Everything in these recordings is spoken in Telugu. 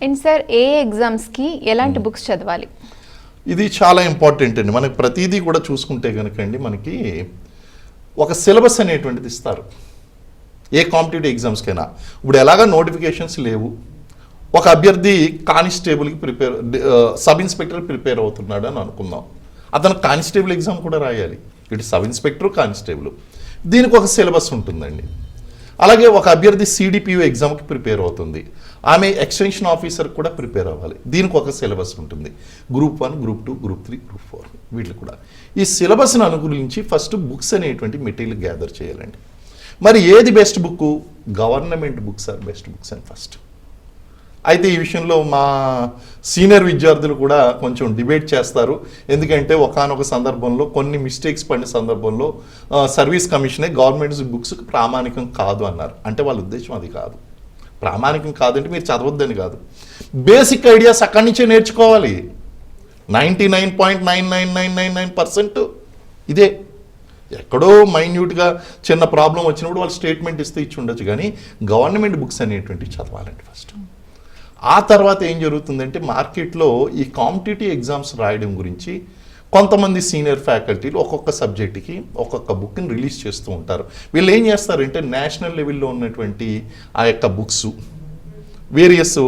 అండ్ సార్ ఏ ఎగ్జామ్స్కి ఎలాంటి బుక్స్ చదవాలి? ఇది చాలా ఇంపార్టెంట్ అండి. మనకి ప్రతిదీ కూడా చూసుకుంటే కనుక అండి, మనకి ఒక సిలబస్ అనేటువంటిది ఇస్తారు ఏ కాంపిటేటివ్ ఎగ్జామ్స్కైనా. ఇప్పుడు ఎలాగా నోటిఫికేషన్స్ లేవు, ఒక అభ్యర్థి కానిస్టేబుల్కి సబ్ ఇన్స్పెక్టర్ ప్రిపేర్ అవుతున్నాడు అని అనుకుందాం. అతను కానిస్టేబుల్ ఎగ్జామ్ కూడా రాయాలి, ఇటు సబ్ ఇన్స్పెక్టర్ కానిస్టేబుల్. దీనికి ఒక సిలబస్ ఉంటుందండి. అలాగే ఒక అభ్యర్థి సిడిపిఓ ఎగ్జామ్కి ప్రిపేర్ అవుతుంది, ఆమె ఎక్స్టెన్షన్ ఆఫీసర్ కూడా ప్రిపేర్ అవ్వాలి, దీనికి ఒక సిలబస్ ఉంటుంది. గ్రూప్ 1, గ్రూప్ 2, గ్రూప్ 3, గ్రూప్ 4 వీటికి కూడా. ఈ సిలబస్ని అనుగురించి ఫస్ట్ బుక్స్ అనేటువంటి మెటీరియల్ గ్యాదర్ చేయాలండి. మరి ఏది best book? Government books are best books అని ఫస్ట్. అయితే ఈ విషయంలో మా సీనియర్ విద్యార్థులు కూడా కొంచెం డిబేట్ చేస్తారు. ఎందుకంటే ఒకానొక సందర్భంలో కొన్ని మిస్టేక్స్ పడిన సందర్భంలో సర్వీస్ కమిషనే గవర్నమెంట్ బుక్స్ ప్రామాణికం కాదు అన్నారు. అంటే వాళ్ళ ఉద్దేశం అది కాదు. ప్రామాణికం కాదంటే మీరు చదవద్దని కాదు, బేసిక్ ఐడియాస్ అక్కడి నుంచే నేర్చుకోవాలి. 99.99999% ఇదే. ఎక్కడో మైన్యూట్గా చిన్న ప్రాబ్లం వచ్చినప్పుడు వాళ్ళు స్టేట్మెంట్ ఇస్తే ఇచ్చి ఉండొచ్చు, కానీ గవర్నమెంట్ బుక్స్ అనేటువంటివి చదవాలండి ఫస్ట్. ఆ తర్వాత ఏం జరుగుతుందంటే, మార్కెట్లో ఈ కాంపిటేటివ్ ఎగ్జామ్స్ రాయడం గురించి కొంతమంది సీనియర్ ఫ్యాకల్టీలు ఒక్కొక్క సబ్జెక్ట్కి ఒక్కొక్క బుక్ని రిలీజ్ చేస్తూ ఉంటారు. వీళ్ళు ఏం చేస్తారంటే, నేషనల్ లెవెల్లో ఉన్నటువంటి ఆ యొక్క బుక్స్, వేరియస్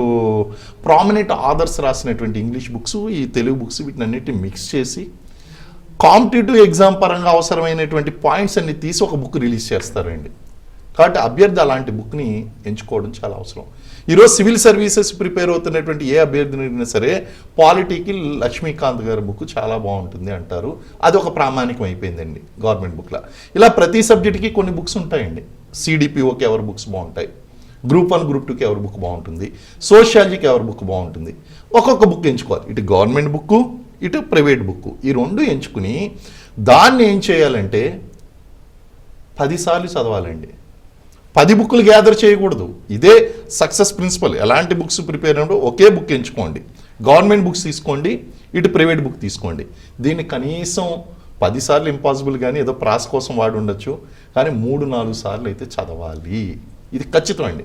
ప్రామినెంట్ ఆథర్స్ రాసినటువంటి ఇంగ్లీష్ బుక్స్, ఈ తెలుగు బుక్స్, వీటిని అన్నిటిని మిక్స్ చేసి కాంపిటేటివ్ ఎగ్జామ్ పరంగా అవసరమైనటువంటి పాయింట్స్ అన్ని తీసి ఒక బుక్ రిలీజ్ చేస్తారండి. కాబట్టి అభ్యర్థి అలాంటి బుక్ని ఎంచుకోవడం చాలా అవసరం. ఈరోజు సివిల్ సర్వీసెస్ ప్రిపేర్ అవుతున్నటువంటి ఏ అభ్యర్థినైనా సరే పాలిటీకి లక్ష్మీకాంత్ గారి బుక్ చాలా బాగుంటుంది అంటారు. అది ఒక ప్రామాణికం అయిపోయిందండి గవర్నమెంట్ బుక్లో. ఇలా ప్రతి సబ్జెక్ట్కి కొన్ని బుక్స్ ఉంటాయండి. సిడిపిఓకి ఎవరి బుక్స్ బాగుంటాయి, గ్రూప్ 1, గ్రూప్ 2కి ఎవరి బుక్ బాగుంటుంది, సోషియాలజీకి ఎవరి బుక్ బాగుంటుంది. ఒక్కొక్క బుక్ ఎంచుకోవాలి. ఇటు గవర్నమెంట్ బుక్, ఇటు ప్రైవేట్ బుక్, ఈ రెండు ఎంచుకుని దాన్ని ఏం చేయాలంటే 10 సార్లు చదవాలండి. 10 బుక్లు గ్యాదర్ చేయకూడదు. ఇదే సక్సెస్ ప్రిన్సిపల్. ఎలాంటి బుక్స్ ప్రిపేర్ అయినప్పుడు ఒకే బుక్ ఎంచుకోండి. గవర్నమెంట్ బుక్స్ తీసుకోండి, ఇటు ప్రైవేట్ బుక్ తీసుకోండి. దీన్ని కనీసం 10 సార్లు ఇంపాసిబుల్, కానీ ఏదో ప్రాస్ కోసం వాడి ఉండొచ్చు, కానీ 3-4 సార్లు అయితే చదవాలి. ఇది ఖచ్చితం అండి.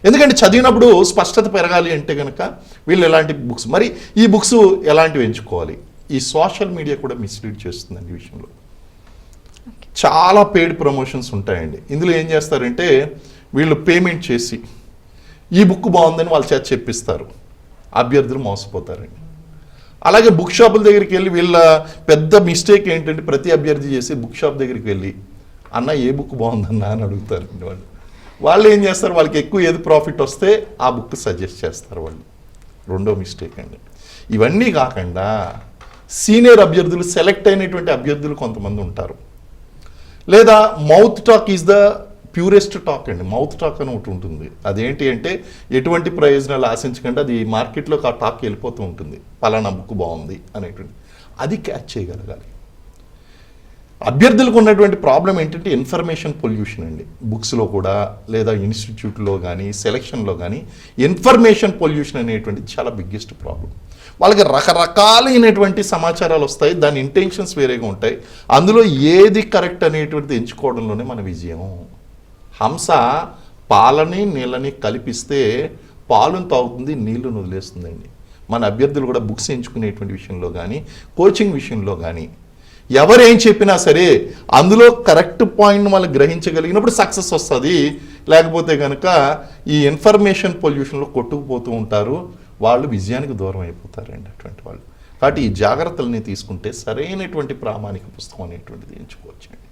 ఎందుకంటే చదివినప్పుడు స్పష్టత పెరగాలి అంటే కనుక వీళ్ళు ఎలాంటి బుక్స్, మరి ఈ బుక్స్ ఎలాంటివి ఎంచుకోవాలి? ఈ సోషల్ మీడియా కూడా మిస్లీడ్ చేస్తుందండి ఈ విషయంలో. చాలా పెయిడ్ ప్రమోషన్స్ ఉంటాయండి. ఇందులో ఏం చేస్తారంటే, వీళ్ళు పేమెంట్ చేసి ఈ బుక్ బాగుందని వాళ్ళ చేత చెప్పిస్తారు, అభ్యర్థులు మోసపోతారండి. అలాగే బుక్ షాపుల దగ్గరికి వెళ్ళి వీళ్ళ పెద్ద మిస్టేక్ ఏంటంటే, ప్రతి అభ్యర్థి చేసి బుక్ షాప్ దగ్గరికి వెళ్ళి అన్న ఏ బుక్ బాగుందన్నా అని అడుగుతారండి. వాళ్ళు ఏం చేస్తారు, వాళ్ళకి ఎక్కువ ఏది ప్రాఫిట్ వస్తే ఆ బుక్ సజెస్ట్ చేస్తారు వాళ్ళు. రెండో మిస్టేక్ అండి. ఇవన్నీ కాకుండా సీనియర్ అభ్యర్థులు, సెలెక్ట్ అయినటువంటి అభ్యర్థులు కొంతమంది ఉంటారు. లేదా mouth talk is the purest talk అండి. మౌత్ టాక్ అని ఒకటి ఉంటుంది. అదేంటి అంటే, ఎటువంటి ప్రయోజనాలు ఆశించకుండా అది మార్కెట్లోకి ఆ టాక్ వెళ్ళిపోతూ ఉంటుంది, పలానా బుక్ బాగుంది అనేటువంటి. అది క్యాచ్ చేయగలగాలి. అభ్యర్థులకు ఉన్నటువంటి ప్రాబ్లం ఏంటంటే ఇన్ఫర్మేషన్ పొల్యూషన్ అండి. బుక్స్లో కూడా, లేదా ఇన్స్టిట్యూట్లో కానీ, సెలక్షన్లో కానీ ఇన్ఫర్మేషన్ పొల్యూషన్ అనేటువంటిది చాలా బిగ్గెస్ట్ ప్రాబ్లం. వాళ్ళకి రకరకాలైనటువంటి సమాచారాలు వస్తాయి, దాని ఇంటెన్షన్స్ వేరేగా ఉంటాయి. అందులో ఏది కరెక్ట్ అనేటువంటిది ఎంచుకోవడంలోనే మన విజయం. హంస పాలని నీళ్ళని కలిపిస్తే పాలను తాగుతుంది, నీళ్లను వదిలేస్తుందండి. మన అభ్యర్థులు కూడా బుక్స్ ఎంచుకునేటువంటి విషయంలో కానీ, కోచింగ్ విషయంలో కానీ ఎవరేం చెప్పినా సరే అందులో కరెక్ట్ పాయింట్ వాళ్ళు గ్రహించగలిగినప్పుడు సక్సెస్ వస్తుంది. లేకపోతే కనుక ఈ ఇన్ఫర్మేషన్ పొల్యూషన్లో కొట్టుకుపోతూ ఉంటారు, వాళ్ళు విజయానికి దూరం అయిపోతారండి అటువంటి వాళ్ళు. కాబట్టి ఈ జాగ్రత్తలని తీసుకుంటే సరైనటువంటి ప్రామాణిక పుస్తకం అనేటువంటిది ఎంచుకోవచ్చండి.